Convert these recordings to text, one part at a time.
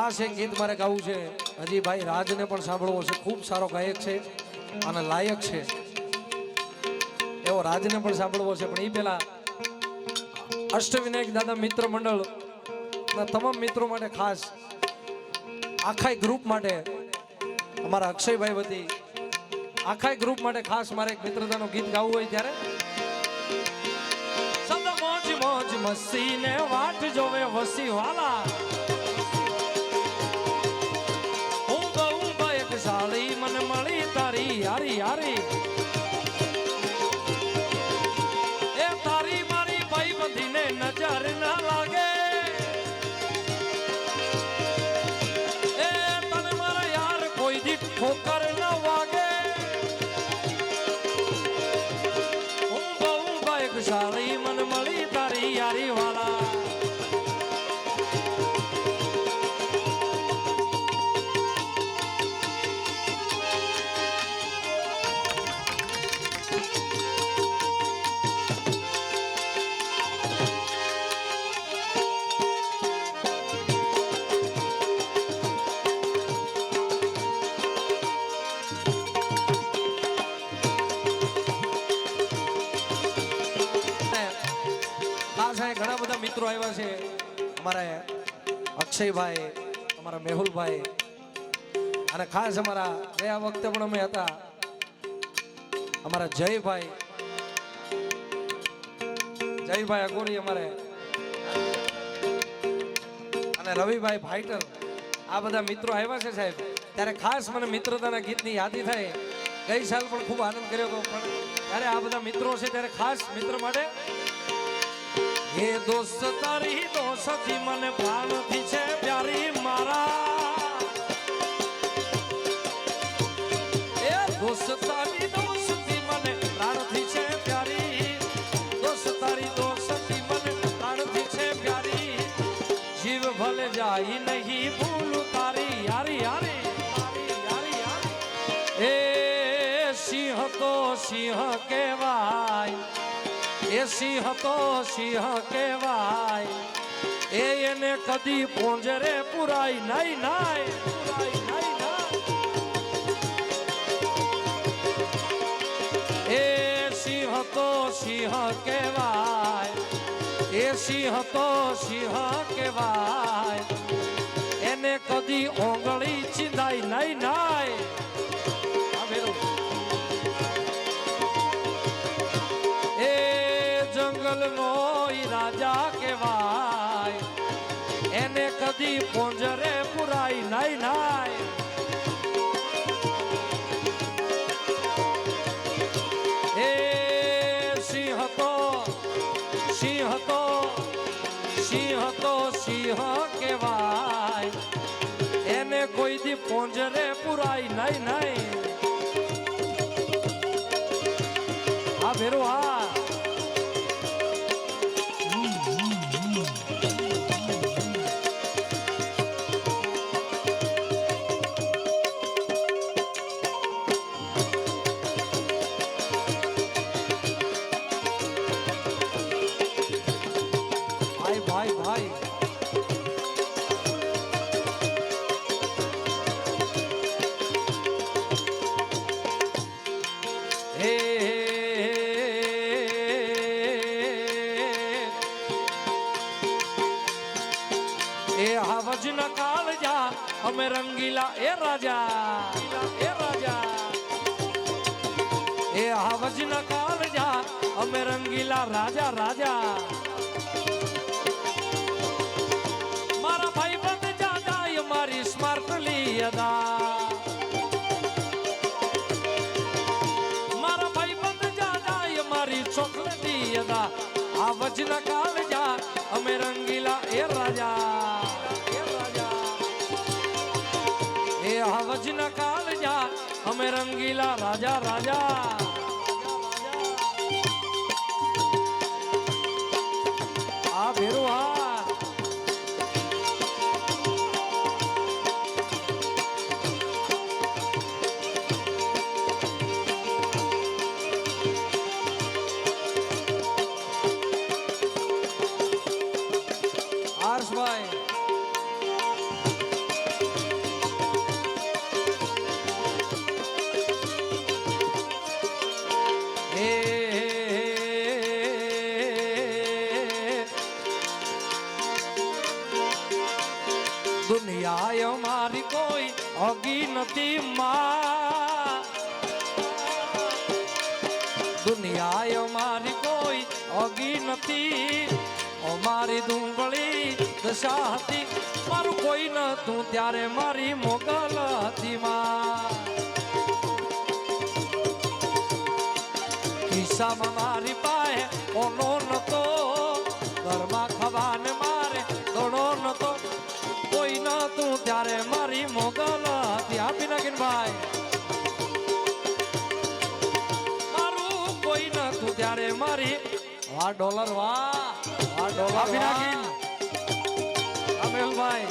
ખાસ એક ગીત મારે ગાવું છે, હજી ભાઈ રાજને પણ સાંભળવો છે, ખૂબ સારો ગાયક છે અને લાયક છે એવો રાજને પણ સાંભળવો છે. પણ એ પેલા અષ્ટવિનાયક દાદા મિત્ર મંડળ તમામ મિત્રો માટે ખાસ આખા ગ્રુપ માટે અમારા અક્ષયભાઈ વતી આખા ગ્રુપ માટે ખાસ મારે એક મિત્રતાનું ગીત ગાવું હોય ત્યારે સદા મોજ મોજ મસ્તીને વાટ જોવે વસી વાલા સાળી મને મળી તારી યારી યારી એ તારી મારી ભાઈ બંધીને નજર ના લાગે એ તને મારા યાર કોઈ દી ઠોકર ન વાગે હું બહુ બાઈક સાળી મને મળી તારી યારી વાલા ઘણા બધા મિત્રો આવ્યા છે, અમારા અક્ષયભાઈ, અમારા મેહુલભાઈ અને ખાસ અમારા ગયા વખતે પણ અમે હતા અમારા જયભાઈ અગોરી અમારે અને રવિભાઈ ફાઈટર, આ બધા મિત્રો આવ્યા છે સાહેબ. ત્યારે ખાસ મને મિત્રતાના ગીતની યાદી થાય. ગઈ સાલ પણ ખૂબ આનંદ કર્યો હતો, પણ ત્યારે આ બધા મિત્રો છે ત્યારે ખાસ મિત્ર માટે એ દોસ્ત તારી દોસ્તી મને પ્રાણથી છે પ્યારી મારા એ દોસ્ત તારી દોસ્તી મને પ્રાણથી છે પ્યારી દોસ્ત તારી દોસ્તી મને પ્રાણથી છે પ્યારી જીવ ભલે જાય નહીં ભૂલું તારી યારી યારી યારી યારી એ સિંહ તો સિંહ કહેવાય એ સિંહ તો સિંહ કહેવાય એને કદી પોંજરે પુરાય નહીં નાય પુરાય નહીં નાય એ સિંહ તો સિંહ કહેવાય એ સિંહ તો સિંહ કહેવાય એને કદી ઓંગળી ચીંદાય નહીં નાય જંગલ નો રાજા કહેવાય એને કદી પોંજરે પુરાય નહીં નાય એ સિંહ તો સિંહ તો સિંહ તો સિંહ કહેવાય એને કોઈ દી પોંજરે પુરાય નહીં નહીં આ ભેરો આ વજન કાળ જા અમે રંગીલા એ રાજા એ વજન કાળ જા અમે રંગીલા રાજા રાજા મારા ભાઈ બંધ જાજા મારી સ્માર્ટલી અદા મારા ભાઈ બંધ જાજા મારી ચોકલેટી અદા આ વજન કાળ જા અમે રંગીલા એ રાજા વજન કાલ જા અમે રંગીલા રાજા રાજા આ ભેરો આ હર્ષભાઈ દુનિયા અમારી કોઈ અગી નથી માં, દુનિયા અમારી કોઈ અગી નથી, અમારી દુંગળી દશા હતી, મારું કોઈ નતું ત્યારે મારી મોગલ હતી માં. ખિસ્સામાં મારી પાસે ઓનો નતો, ઘરમાં ખવાને મારે દોડો નતો, કોઈ નતું ત્યારે મારી મોગલ હતી. આપી નાખીને ભાઈ, મારું કોઈ નતું ત્યારે મારી. વાહ ડોલર, વાહ વાહ ડોલર, આપી નાખીને અમેલભાઈ.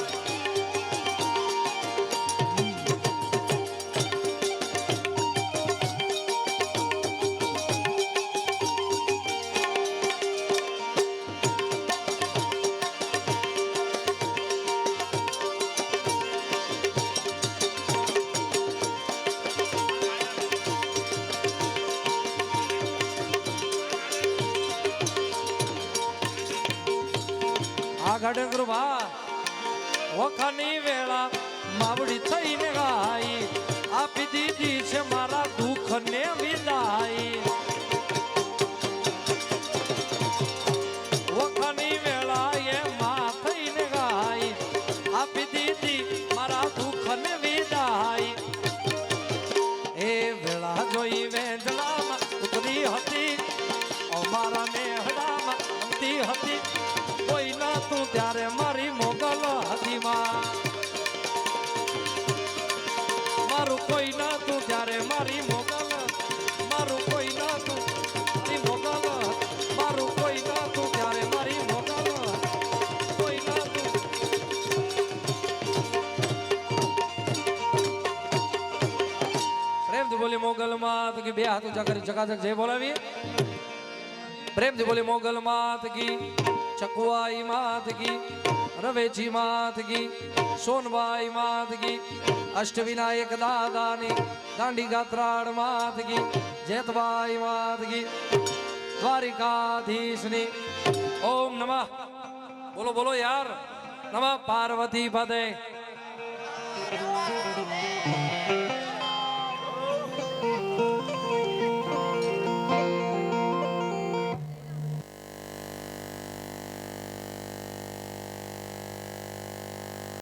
ઘડંગર ભા વખાની વેળા માવડી થઈને ગાઈ, આપી દીધી છે મારા દુઃખ ને વિદાય. વખાની વેળા એ માં થઈને ગાઈ, આપી દીધી મારા દુઃખ ને વિદાય. એ વેળા જોઈ વેંદડામાં ઉતરી હતી, અમારા નેહડામાં રમતી હતી, કોઈ નતું ત્યારે મારી મોગલ હતી માં. મારું કોઈ નતું ત્યારે મારી મોગલ, મારું કોઈ નતું મારી મોગલ, મારું કોઈ નતું ત્યારે મારી મોગલ, કોઈ નતું. પ્રેમથી બોલી મોગલ માત કી, બે હાથ ઊંચા કરી ચકાચક જય બોલાવીએ. પ્રેમથી બોલી મોગલ માત કી, ચકવાઈ માત કી, રવેચી માત કી, સોનબાઈ માત કી, અષ્ટવિનાયક દાદાની દાંડી ગાત્રાળ માત કી, જેતબાઈ માત કી, દ્વારિકાધીશની. ઓમ નમઃ, બોલો બોલો યાર, નમઃ પાર્વતી પદે.